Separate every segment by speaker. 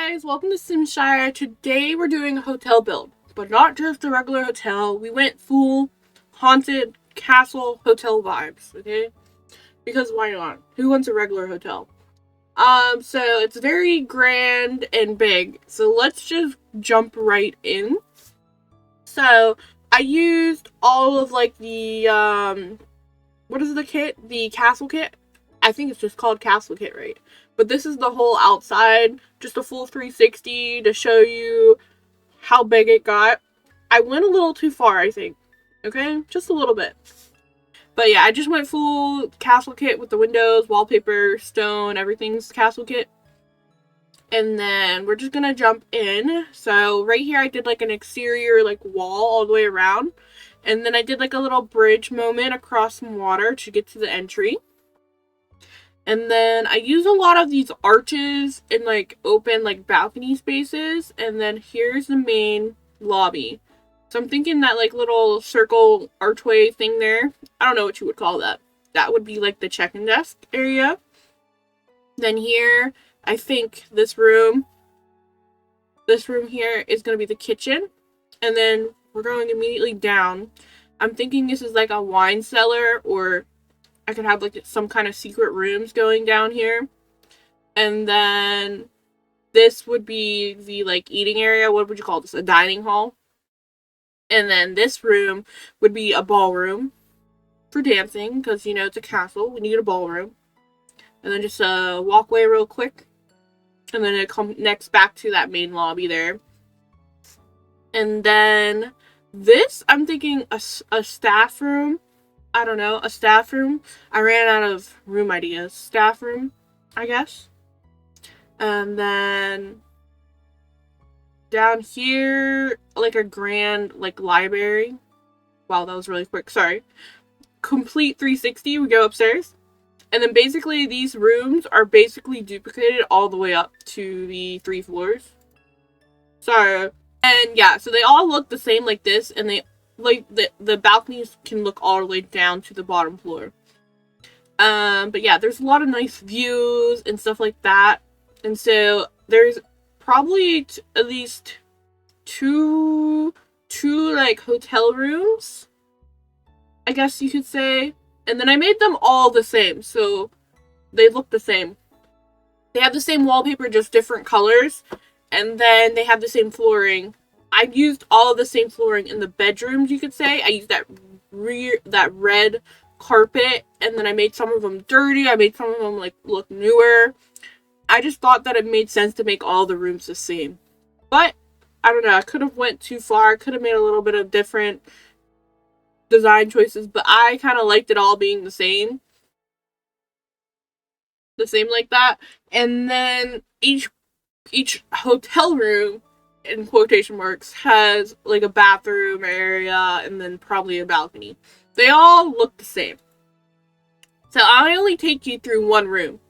Speaker 1: Guys, welcome to Simshire. Today we're doing a hotel build, but not just a regular hotel. We went full haunted castle hotel vibes, okay? Because why not? Who wants a regular hotel? So it's very grand and big. So let's just jump right in. So I used all of like the what is the kit? The castle kit? I think it's just called castle kit, right? But this is the whole outside, just a full 360 to show you how big it got. I went a little too far, I think. Okay? Just a little bit. But yeah, I just went full castle kit with the windows, wallpaper, stone, everything's castle kit. And then we're just gonna jump in. So right here I did like an exterior like wall all the way around. And then I did like a little bridge moment across some water to get to the entry. And then I use a lot of these arches and like open like balcony spaces. And then here's the main lobby. So I'm thinking that like little circle archway thing there. I don't know what you would call that. That would be like the check-in desk area. Then here, I think this room here is going to be the kitchen. And then we're going immediately down. I'm thinking this is like a wine cellar, or I could have like some kind of secret rooms going down here. And then this would be the like eating area. What would you call this? A dining hall. And then this room would be a ballroom for dancing, because you know it's a castle. We need a ballroom. And then just a walkway real quick. And then it connects back to that main lobby there. And then this, I'm thinking a staff room. I don't know, a staff room. I ran out of room ideas. Staff room, I guess. And then down here, like a grand, like, library. Wow, that was really quick. Sorry. Complete 360. We go upstairs. And then basically these rooms are basically duplicated all the way up to the 3 floors. Sorry. And yeah, so they all look the same like this, and they like the balconies can look all the way down to the bottom floor. But yeah, there's a lot of nice views and stuff like that. And so there's probably at least two like hotel rooms, I guess you could say. And then I made them all the same, so they look the same. They have the same wallpaper, just different colors. And then they have the same flooring. I used all of the same flooring in the bedrooms, you could say. I used that red carpet, and then I made some of them dirty. I made some of them like look newer. I just thought that it made sense to make all the rooms the same. But I don't know, I could have went too far. I could have made a little bit of different design choices, but I kind of liked it all being the same like that. And then each hotel room, in quotation marks, has like a bathroom area and then probably a balcony. They all look the same. So I only take you through one room,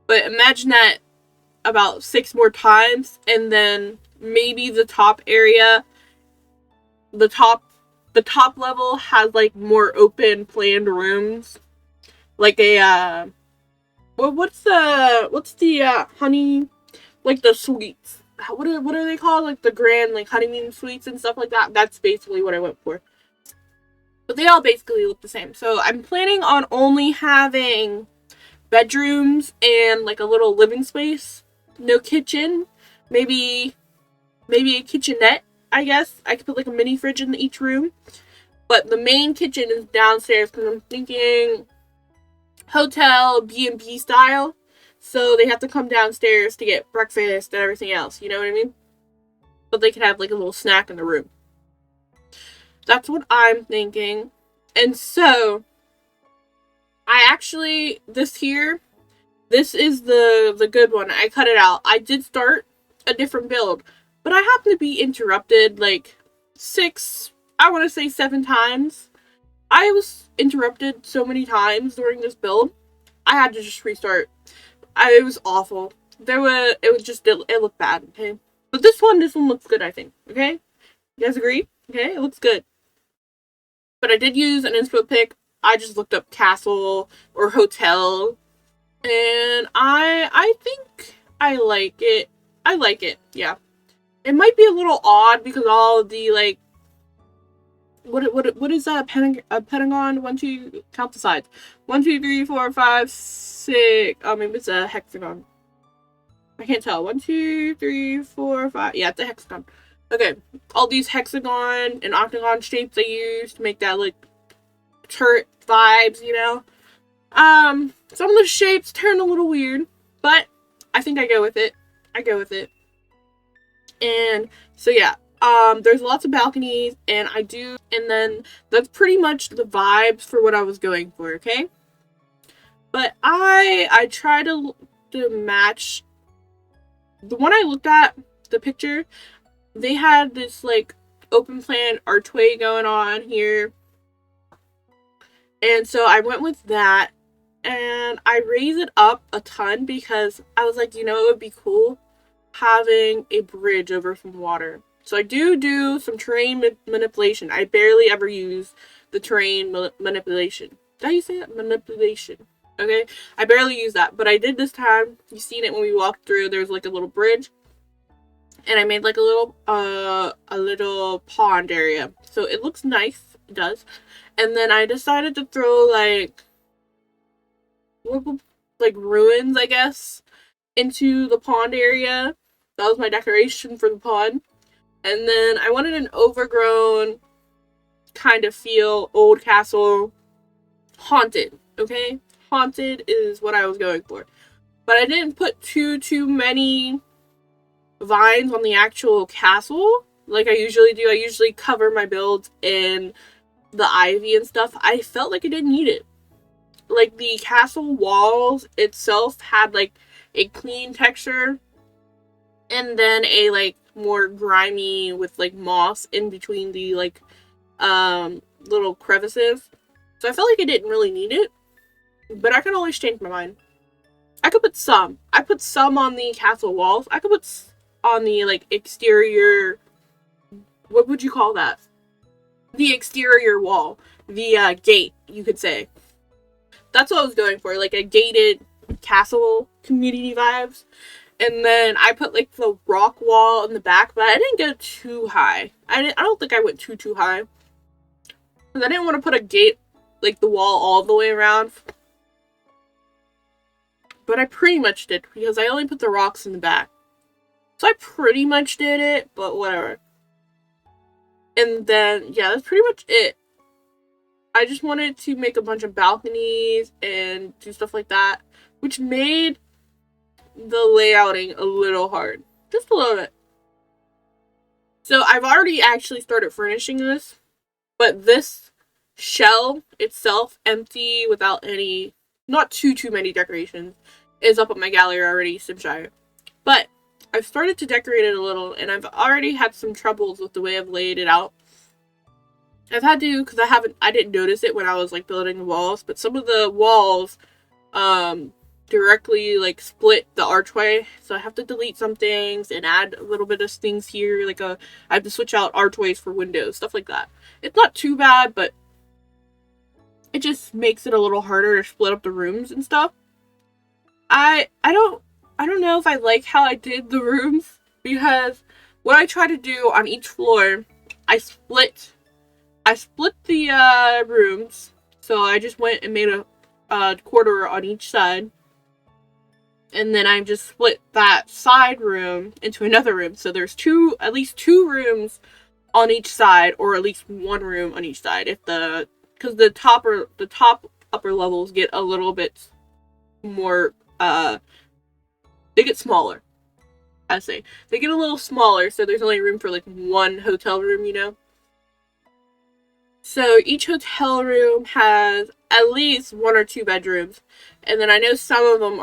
Speaker 1: but imagine that about 6 more times. And then maybe the top area, the top level has like more open planned rooms, like a what's the honey, like the suites. What are they called? Like the grand like honeymoon suites and stuff like that. That's basically what I went for. But they all basically look the same. So I'm planning on only having bedrooms and like a little living space. No kitchen. Maybe a kitchenette, I guess. I could put like a mini fridge in each room. But the main kitchen is downstairs, because I'm thinking hotel B&B style. So they have to come downstairs to get breakfast and everything else. You know what I mean? But they can have like a little snack in the room. That's what I'm thinking. And so I actually, this is the good one. I cut it out. I did start a different build, but I happened to be interrupted like 7 times. I was interrupted so many times during this build. I had to just restart. It was awful. It looked bad, okay? But this one looks good, I think, okay? You guys agree? Okay, it looks good. But I did use an inspo pick. I just looked up castle or hotel, and I think I like it. I like it. Yeah. It might be a little odd because all of the, like, what is that? A pentagon? 1, 2, count the sides. 1, 2, 3, 4, 5, 6. Oh, maybe it's a hexagon. I can't tell. 1, 2, 3, 4, 5. Yeah, it's a hexagon. Okay. All these hexagon and octagon shapes they use to make that, like, turret vibes, you know? Some of the shapes turn a little weird, but I think I go with it. And so yeah, there's lots of balconies, and then that's pretty much the vibes for what I was going for, okay? But I try to match the one I looked at, the picture. They had this, like, open plan archway going on here. And so I went with that, and I raised it up a ton because I was like, you know, it would be cool having a bridge over some water. So I do some terrain manipulation. I barely ever use the terrain manipulation. How do you say that? Manipulation. Okay? I barely use that, but I did this time. You seen it when we walked through. There's like a little bridge, and I made like a little pond area. So it looks nice. It does. And then I decided to throw like ruins, I guess, into the pond area. That was my decoration for the pond. And then I wanted an overgrown kind of feel, old castle, haunted, okay? Haunted is what I was going for. But I didn't put too many vines on the actual castle like I usually do. I usually cover my builds in the ivy and stuff. I felt like I didn't need it. Like, the castle walls itself had like a clean texture, and then a like more grimy with like moss in between the like little crevices. So I felt like I didn't really need it, but I can always change my mind. I could put some. I put some on the castle walls. I could put on the like exterior, what would you call that? The exterior wall, the gate, you could say. That's what I was going for, like a gated castle community vibes. And then I put like the rock wall in the back, but I didn't go too high. I don't think I went too high, because I didn't want to put a gate, like the wall all the way around. But I pretty much did, because I only put the rocks in the back. So I pretty much did it, but whatever. And then, yeah, that's pretty much it. I just wanted to make a bunch of balconies and do stuff like that, which made the layouting a little hard. Just a little bit. So I've already actually started furnishing this, but this shell itself, empty, without any, not too many decorations, is up at my gallery already, Simshire. But I've started to decorate it a little, and I've already had some troubles with the way I've laid it out. I've had to, because I didn't notice it when I was like building the walls, but some of the walls directly like split the archway, so I have to delete some things and add a little bit of things here, like I have to switch out archways for windows, stuff like that. It's not too bad, but it just makes it a little harder to split up the rooms and stuff. I don't know if I like how I did the rooms, because what I try to do on each floor, I split the rooms. So I just went and made a quarter on each side, and then I just split that side room into another room. So there's at least two rooms on each side, or at least one room on each side. Because the top upper levels get a little bit more they get smaller. I say they get a little smaller, so there's only room for like one hotel room, you know. So each hotel room has at least 1 or 2 bedrooms, and then I know some of them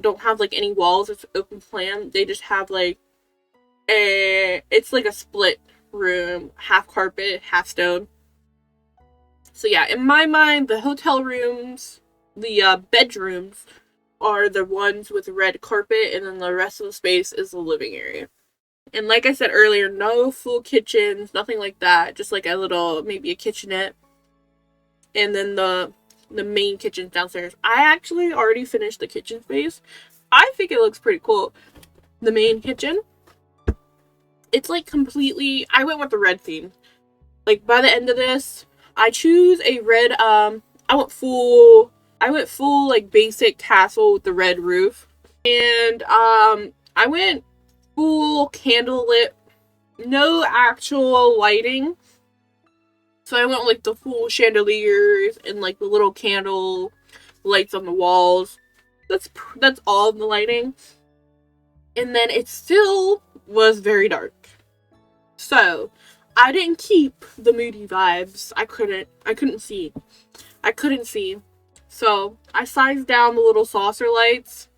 Speaker 1: don't have like any walls. It's open plan. They just have like it's like a split room, half carpet, half stone. So yeah, in my mind, the hotel rooms, the bedrooms, are the ones with red carpet, and then the rest of the space is the living area. And like I said earlier, no full kitchens, nothing like that. Just like maybe a kitchenette. And then the main kitchen downstairs. I actually already finished the kitchen space. I think it looks pretty cool. the main kitchen. It's like completely, I went with the red theme. Like by the end of this, I choose a red, I went full like basic castle with the red roof. And I went full candlelit, no actual lighting. So I went with like the full chandeliers and like the little candle lights on the walls. That's all of the lighting. And then it still was very dark. So I didn't keep the moody vibes. I couldn't see. So I sized down the little saucer lights.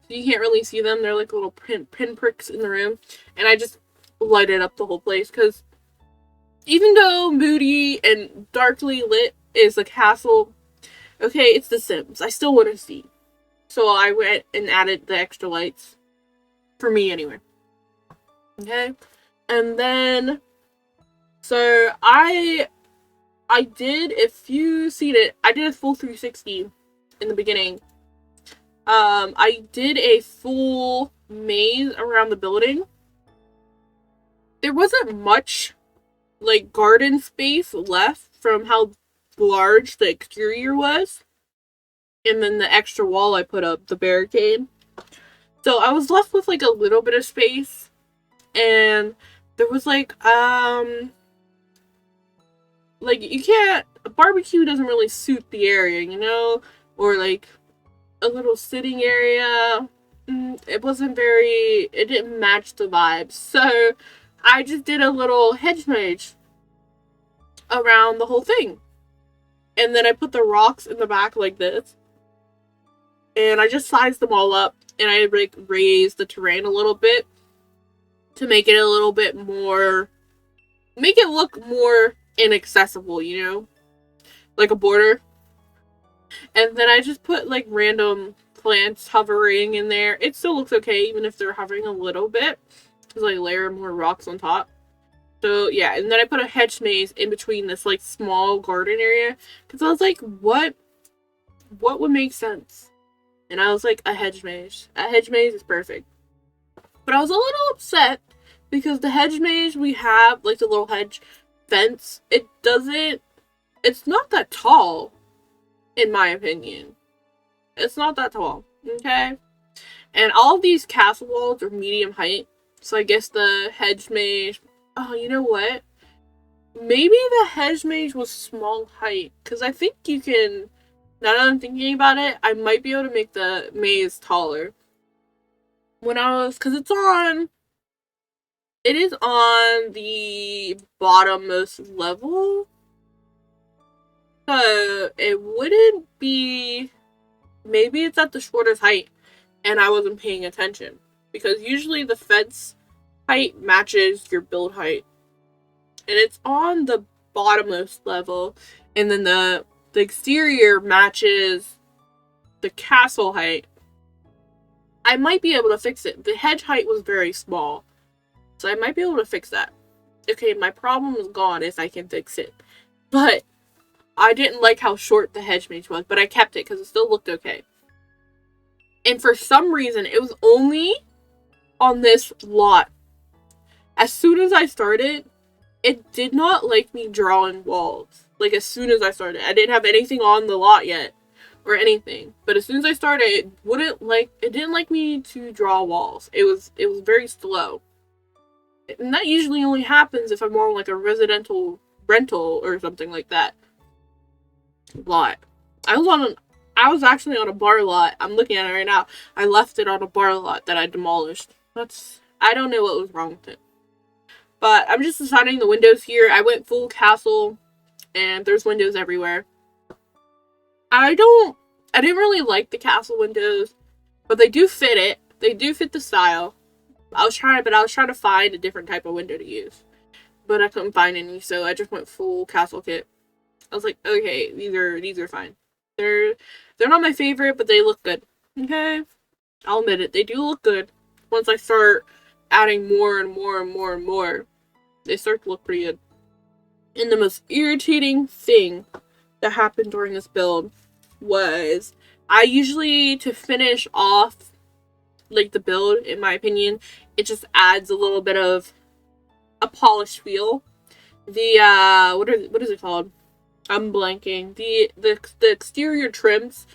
Speaker 1: So you can't really see them. They're like little pinpricks in the room. And I just lighted up the whole place. Because even though moody and darkly lit is a castle, okay, it's The Sims. I still want to see. So I went and added the extra lights. For me, anyway. Okay? And then, so I did, if you seen it, I did a full 360 in the beginning. I did a full maze around the building. There wasn't much, like, garden space left from how large the exterior was. And then the extra wall I put up, the barricade. So I was left with, like, a little bit of space. And there was, like, you can't, a barbecue doesn't really suit the area, you know? Or, like, a little sitting area. It didn't match the vibes. So I just did a little hedge maze around the whole thing. And then I put the rocks in the back like this. And I just sized them all up. And I, like, raised the terrain a little bit to make it a little bit more, make it look more inaccessible, you know? Like a border. And then I just put, like, random plants hovering in there. It still looks okay, even if they're hovering a little bit. Because I layer more rocks on top. So, yeah. And then I put a hedge maze in between this, like, small garden area. Because I was like, what would make sense? And I was like, a hedge maze. A hedge maze is perfect. But I was a little upset because the hedge maze we have, like the little hedge fence, it's not that tall, in my opinion. It's not that tall, okay? And all of these castle walls are medium height, so I guess the hedge maze, oh, you know what? Maybe the hedge maze was small height, because I think you can, now that I'm thinking about it, I might be able to make the maze taller. Because it is on the bottommost level. So, it wouldn't be, maybe it's at the shortest height, and I wasn't paying attention. Because usually the fence height matches your build height. And it's on the bottommost level, and then the exterior matches the castle height. I might be able to fix it. The hedge height was very small. So I might be able to fix that. Okay, my problem is gone if I can fix it. But I didn't like how short the hedge maze was. But I kept it because it still looked okay. And for some reason, it was only on this lot. As soon as I started, it did not like me drawing walls. Like, as soon as I started. I didn't have anything on the lot yet. Or anything. But as soon as I started, it didn't like me to draw walls. It was very slow. And that usually only happens if I'm on like a residential rental or something like that lot. I was actually on a bar lot. I'm looking at it right now. I left it on a bar lot that I demolished. I don't know what was wrong with it. But I'm just deciding the windows here. I went full castle and there's windows everywhere. I didn't really like the castle windows, but they do fit it. They do fit the style. I was trying to find a different type of window to use, but I couldn't find any, so I just went full castle kit. I was like, okay, these are fine. They're not my favorite, but they look good. Okay, I'll admit it. They do look good. Once I start adding more and more and more and more, they start to look pretty good. And the most irritating thing that happened during this build was I usually, to finish off like the build, in my opinion. It just adds a little bit of a polished feel. The what is it called? I'm blanking. The exterior trims,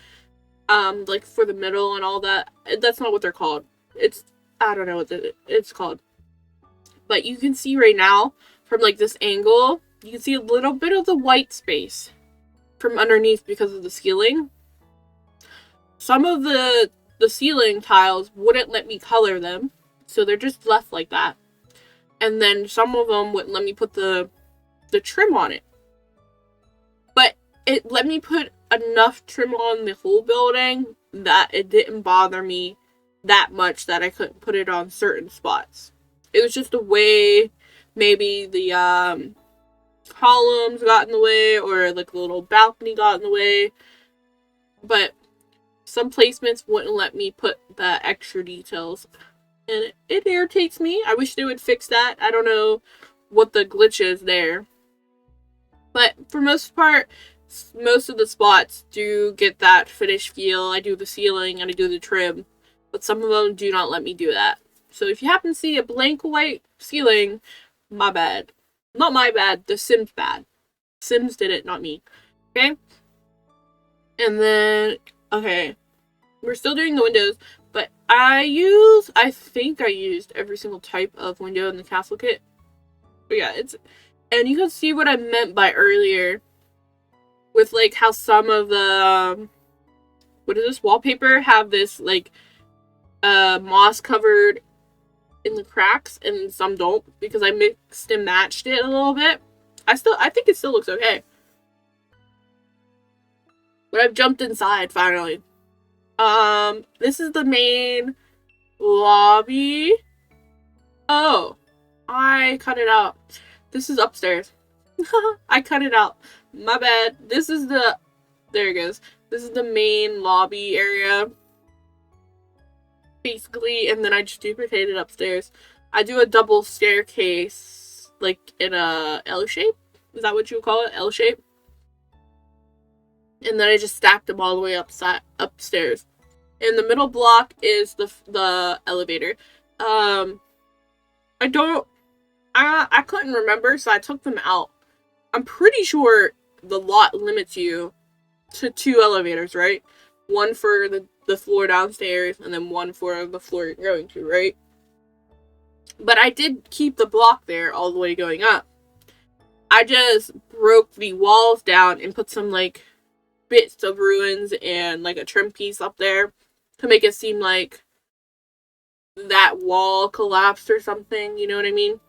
Speaker 1: like for the middle and all that. That's not what they're called. I don't know what it's called. But you can see right now from like this angle, you can see a little bit of the white space from underneath because of the ceiling. Some of the ceiling tiles wouldn't let me color them, so they're just left like that. And then some of them wouldn't let me put the trim on it. But it let me put enough trim on the whole building that it didn't bother me that much that I couldn't put it on certain spots. It was just a way maybe the columns got in the way, or like the little balcony got in the way. But some placements wouldn't let me put the extra details. And it irritates me. I wish they would fix that. I don't know what the glitch is there. But for most part, most of the spots do get that finished feel. I do the ceiling and I do the trim. But some of them do not let me do that. So if you happen to see a blank white ceiling, my bad. Not my bad, the Sims bad. Sims did it, not me. Okay? And then, okay, we're still doing the windows, but I think I used every single type of window in the castle kit. But yeah, and you can see what I meant by earlier with like how some of the, what is this, wallpaper have this like moss covered in the cracks, and some don't, because I mixed and matched it a little bit. I think it still looks okay. But I've jumped inside finally. This is the main lobby. Oh, I cut it out. This is upstairs. I cut it out. My bad. There it goes. This is the main lobby area, basically, and then I just duplicated upstairs. I do a double staircase, like in a L shape. Is that what you would call it? L shape. And then I just stacked them all the way upstairs. And the middle block is the elevator. I couldn't remember, so I took them out. I'm pretty sure the lot limits you to 2 elevators, right? One for the floor downstairs, and then one for the floor you're going to, right? But I did keep the block there all the way going up. I just broke the walls down and put some, like, bits of ruins and, like, a trim piece up there to make it seem like that wall collapsed or something, you know what I mean?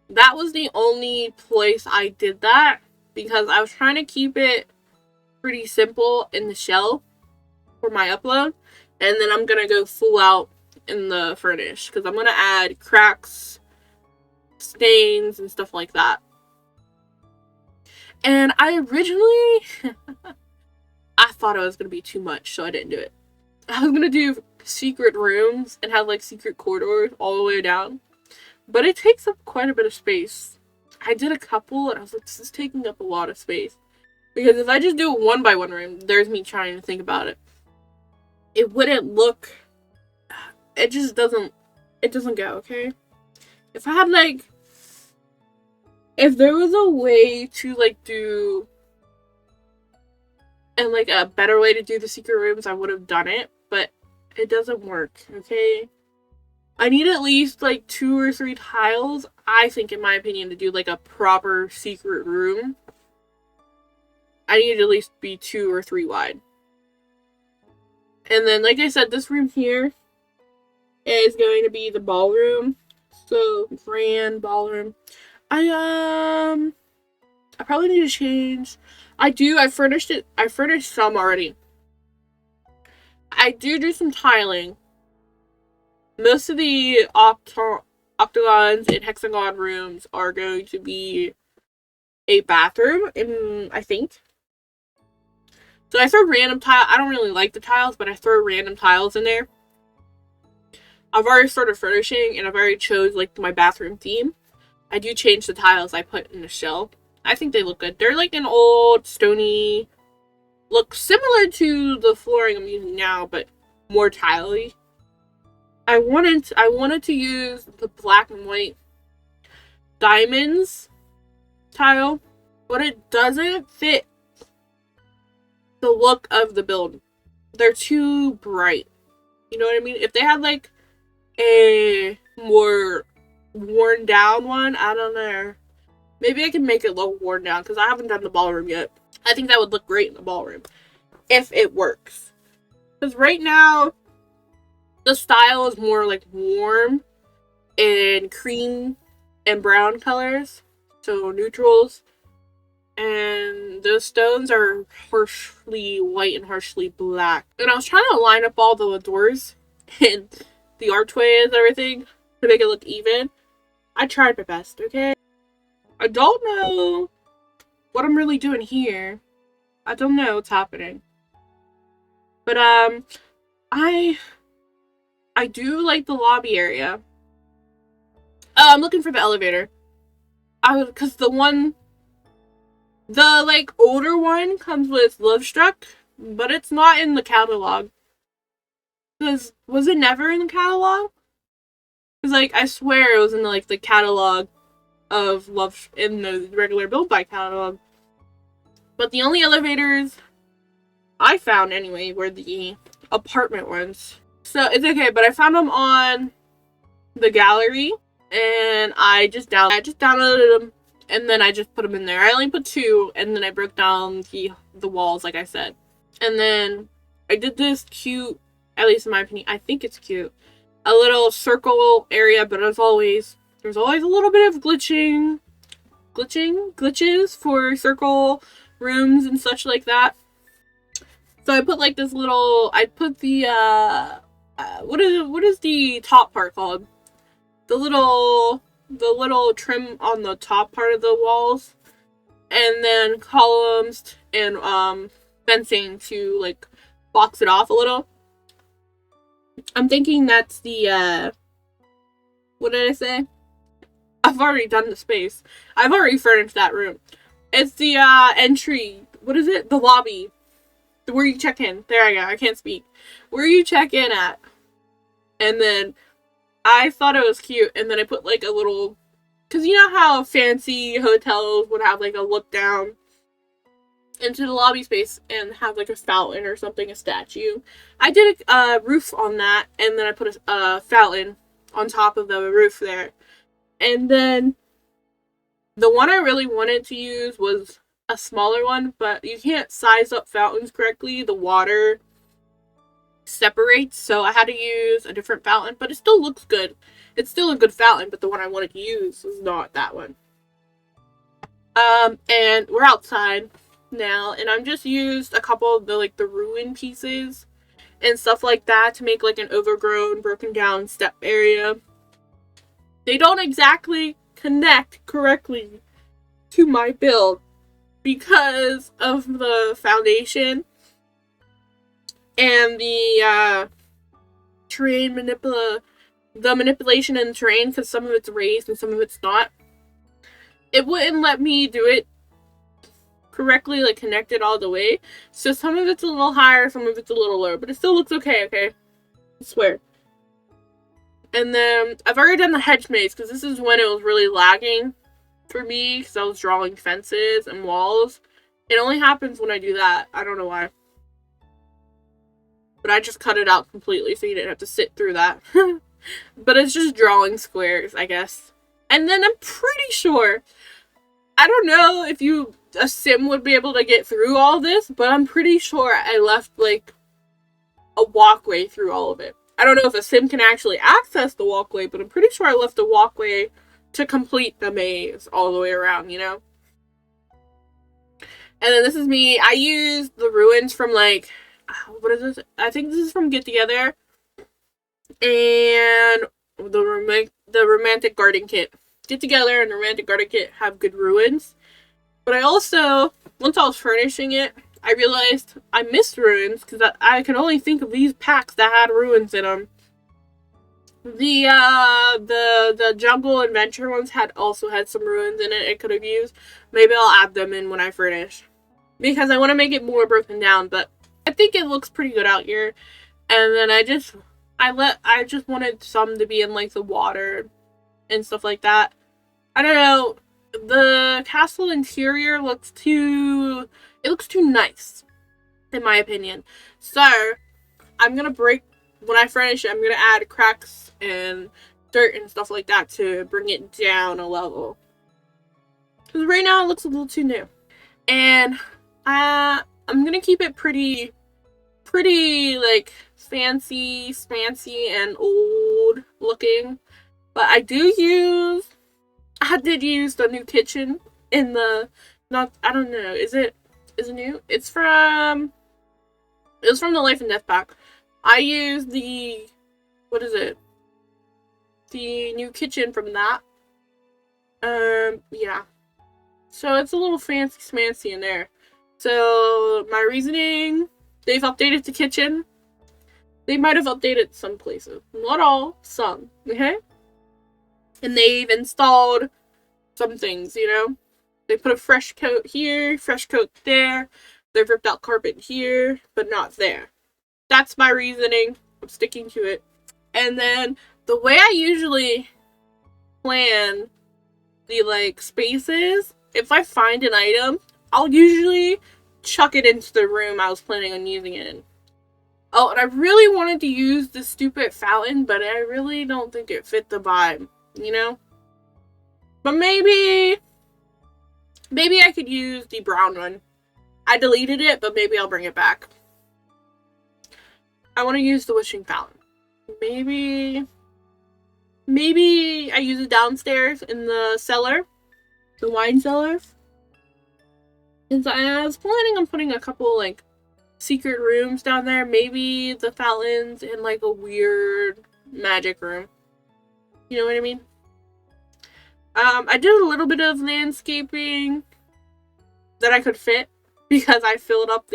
Speaker 1: That was the only place I did that, because I was trying to keep it pretty simple in the shell for my upload, and then I'm gonna go full out in the furnish, because I'm gonna add cracks, stains, and stuff like that. And I originally I thought it was gonna be too much, so I didn't do it. I was gonna do secret rooms and have like secret corridors all the way down, but it takes up quite a bit of space. I did a couple and I was like, this is taking up a lot of space, because if I just do a 1x1 room, there's me trying to think about it, it wouldn't look, it doesn't go, okay? If I had like, if there was a way to like do, and like a better way to do the secret rooms, I would have done it, but it doesn't work, okay? I need at least like 2 or 3 tiles, I think, in my opinion, to do like a proper secret room. I need to at least be 2 or 3 wide. And then, like I said, this room here is going to be the ballroom. So, grand ballroom. I probably need to change. I furnished it. I furnished some already. I do some tiling. Most of the octagons and hexagon rooms are going to be a bathroom, I think. So I throw random tile. I don't really like the tiles, but I throw random tiles in there. I've already started furnishing, and I've already chose like my bathroom theme. I do change the tiles I put in the shell. I think they look good. They're like an old stony look, similar to the flooring I'm using now, but more tiley. I wanted to use the black and white diamonds tile, but it doesn't fit the look of the build. They're too bright. You know what I mean? If they had like a more worn down one, I don't know. Maybe I can make it look worn down because I haven't done the ballroom yet. I think that would look great in the ballroom if it works. Because right now, the style is more like warm and cream and brown colors, so neutrals. And those stones are harshly white and harshly black. And I was trying to line up all the doors and the archways and everything to make it look even. I tried my best, okay? I don't know what I'm really doing here. I don't know what's happening. But I do like the lobby area. I'm looking for the elevator. Cause the like older one comes with Love Struck, but it's not in the catalog. Was it never in the catalog? Cause like I swear it was in the catalog of Love in the regular Build By catalog. But the only elevators I found anyway were the apartment ones. So it's okay, but I found them on the gallery, and I just downloaded them, and then I just put them in there. I only put 2, and then I broke down the walls, like I said. And then I did this cute, at least in my opinion, I think it's cute, a little circle area, but there's always a little bit of glitches for circle rooms and such like that. So I put like this little, I put the, what is the top part called? The little trim on the top part of the walls. And then columns and, fencing to, like, box it off a little. I'm thinking that's the, what did I say? I've already done the space. I've already furnished that room. It's the, entry. What is it? The lobby. Where you check in. There I go. I can't speak. Where you check in at. And then I thought it was cute. And then I put like a little, because you know how fancy hotels would have like a look down into the lobby space and have like a fountain or something, a statue. I did a roof on that, and then I put a fountain on top of the roof there. And then the one I really wanted to use was a smaller one, but you can't size up fountains correctly. The water separates, so I had to use a different fountain, but it still looks good. It's still a good fountain, but the one I wanted to use was not that one. And we're outside now, and I'm just used a couple of the ruin pieces and stuff like that to make like an overgrown, broken down step area. They don't exactly connect correctly to my build because of the foundation and the terrain manipulation in the terrain, because some of it's raised and some of it's not. It wouldn't let me do it correctly, like connect it all the way. So some of it's a little higher, some of it's a little lower, but it still looks okay, I swear. And then I've already done the hedge maze, because this is when it was really lagging for me, because I was drawing fences and walls. It only happens when I do that. I don't know why. But I just cut it out completely so you didn't have to sit through that. But it's just drawing squares, I guess. And then I'm pretty sure, I don't know if a sim would be able to get through all this, but I'm pretty sure I left like a walkway through all of it. I don't know if a sim can actually access the walkway, but I'm pretty sure I left a walkway to complete the maze all the way around, you know? And then this is me. I used the ruins from like, what is this? I think this is from Get Together. And the Romantic Garden Kit. Get Together and the Romantic Garden Kit have good ruins. But I also, once I was furnishing it, I realized I missed ruins because I could only think of these packs that had ruins in them. The Jungle Adventure ones also had some ruins in it I could have used. Maybe I'll add them in when I furnish, because I want to make it more broken down, but I think it looks pretty good out here. And then I I just wanted some to be in like the water and stuff like that. I don't know. The castle interior looks too nice, in my opinion. So I'm gonna when I furnish it, I'm gonna add cracks and dirt and stuff like that to bring it down a level. Because right now it looks a little too new. And I'm gonna keep it pretty like fancy, and old looking. But I did use the new kitchen in the, I don't know, is it new? It was from the Life and Death pack. I used the new kitchen from that. Yeah. So it's a little fancy smancy in there. So my reasoning, they've updated the kitchen. They might have updated some places. Not all, some. Okay? And they've installed some things, you know? They put a fresh coat here, fresh coat there. They've ripped out carpet here, but not there. That's my reasoning. I'm sticking to it. And then the way I usually plan the like spaces, if I find an item, I'll usually chuck it into the room I was planning on using it in. Oh, and I really wanted to use the stupid fountain, but I really don't think it fit the vibe, you know? But maybe I could use the brown one. I deleted it, but maybe I'll bring it back. I want to use the wishing fountain. Maybe I use it downstairs in the cellar. The wine cellar. And so I was planning on putting a couple, like, secret rooms down there. Maybe the fountains in, like, a weird magic room. You know what I mean? I did a little bit of landscaping that I could fit because I filled up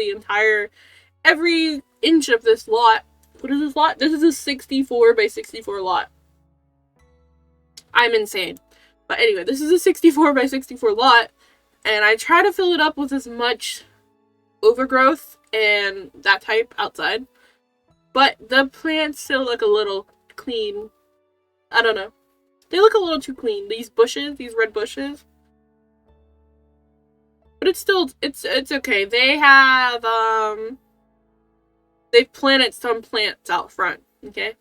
Speaker 1: every inch of this lot. What is this lot? This is a 64 by 64 lot. I'm insane. But anyway, this is a 64 by 64 lot, and I try to fill it up with as much overgrowth and that type outside. But the plants still look a little clean. I don't know. They look a little too clean. These bushes, these red bushes. But it's still, it's okay. They have, they've planted some plants out front, okay?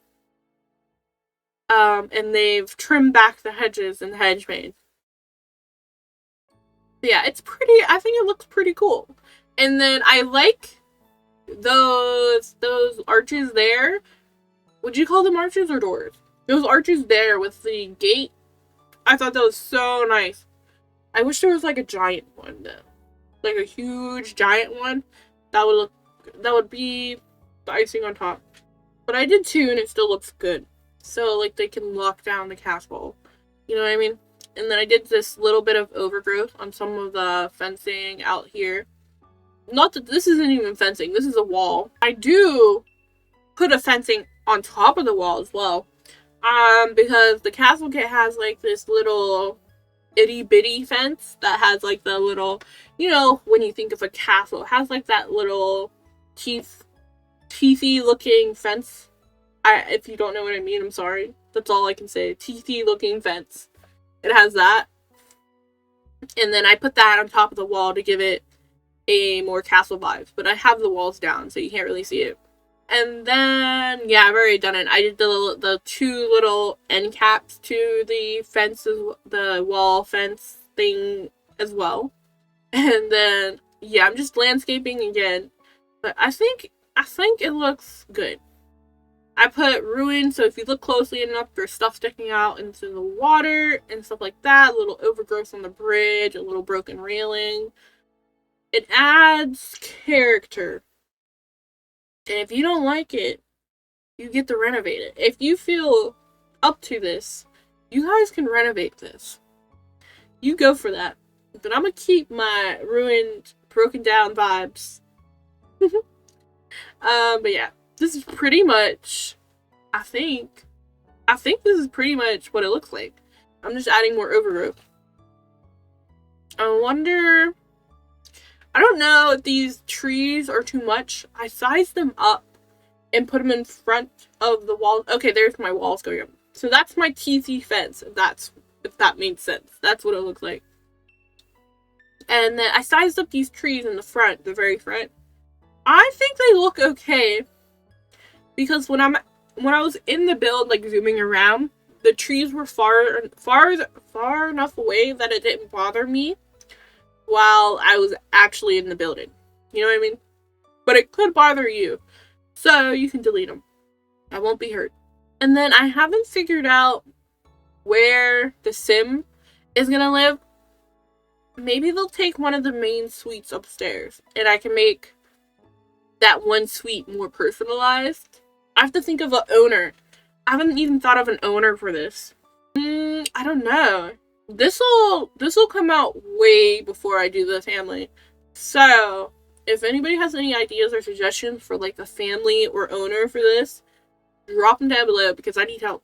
Speaker 1: And they've trimmed back the hedges and the hedge maze. Yeah, it's pretty, I think it looks pretty cool. And then I like those arches there. Would you call them arches or doors? Those arches there with the gate. I thought that was so nice. I wish there was like a giant one though. Like a huge giant one. That would be the icing on top. But I did two and it still looks good. So like they can lock down the castle. You know what I mean? And then I did this little bit of overgrowth on some of the fencing out here. Not that this isn't even fencing. This is a wall. I do put a fencing on top of the wall as well. Because the castle kit has like this little itty bitty fence that has like the little, you know, when you think of a castle, it has like that little teethy looking fence. If you don't know what I mean, I'm sorry. That's all I can say. Teethy looking fence. It has that. And then I put that on top of the wall to give it a more castle vibes. But I have the walls down, so you can't really see it. And then, yeah, I've already done it. I did the two little end caps to the fences, the wall fence thing as well. And then, yeah, I'm just landscaping again. But I think it looks good. I put ruins, so if you look closely enough, there's stuff sticking out into the water and stuff like that. A little overgrowth on the bridge, a little broken railing. It adds character. And if you don't like it, you get to renovate it. If you feel up to this, you guys can renovate this. You go for that. But I'm gonna keep my ruined, broken down vibes. But yeah, this is pretty much, I think this is pretty much what it looks like. I'm just adding more overgrowth. I wonder, I don't know if these trees are too much. I sized them up and put them in front of the wall. Okay, there's my walls going up. So that's my TC fence, if that makes sense. That's what it looks like. And then I sized up these trees in the front, the very front. I think they look okay. Because when I was in the build, like zooming around, the trees were far enough away that it didn't bother me while I was actually in the building. You know what I mean? But it could bother you. So you can delete them. I won't be hurt. And then I haven't figured out where the sim is gonna live. Maybe they'll take one of the main suites upstairs. And I can make that one suite more personalized. I have to think of an owner. I haven't even thought of an owner for this. I don't know. This'll come out way before I do the family. So, if anybody has any ideas or suggestions for like a family or owner for this, drop them down below because I need help.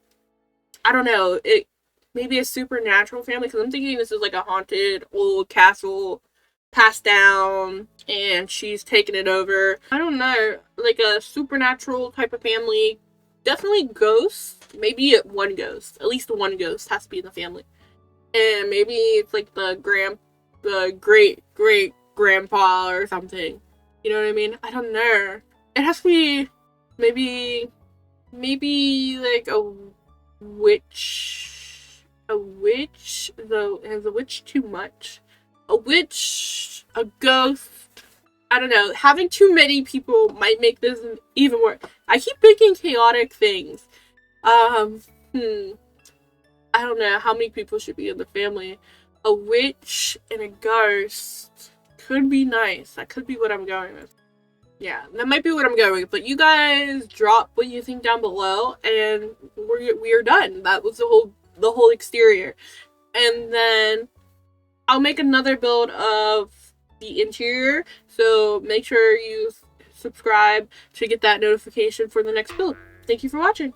Speaker 1: I don't know. It maybe a supernatural family because I'm thinking this is like a haunted old castle passed down and she's taking it over. I don't know. Like a supernatural type of family. Definitely ghosts. Maybe one ghost. At least one ghost has to be in the family. And maybe it's like the great grandpa or something. You know what I mean? I don't know. It has to be maybe like a witch. A witch, though. Is a witch too much? A witch, a ghost. I don't know. Having too many people might make this even worse. I keep thinking chaotic things. I don't know how many people should be in the family. A witch and a ghost could be nice. That could be what I'm going with. Yeah, that might be what I'm going with. But you guys drop what you think down below, and we are done. That was the whole exterior, and then I'll make another build of the interior, so make sure you subscribe to get that notification for the next build. Thank you for watching.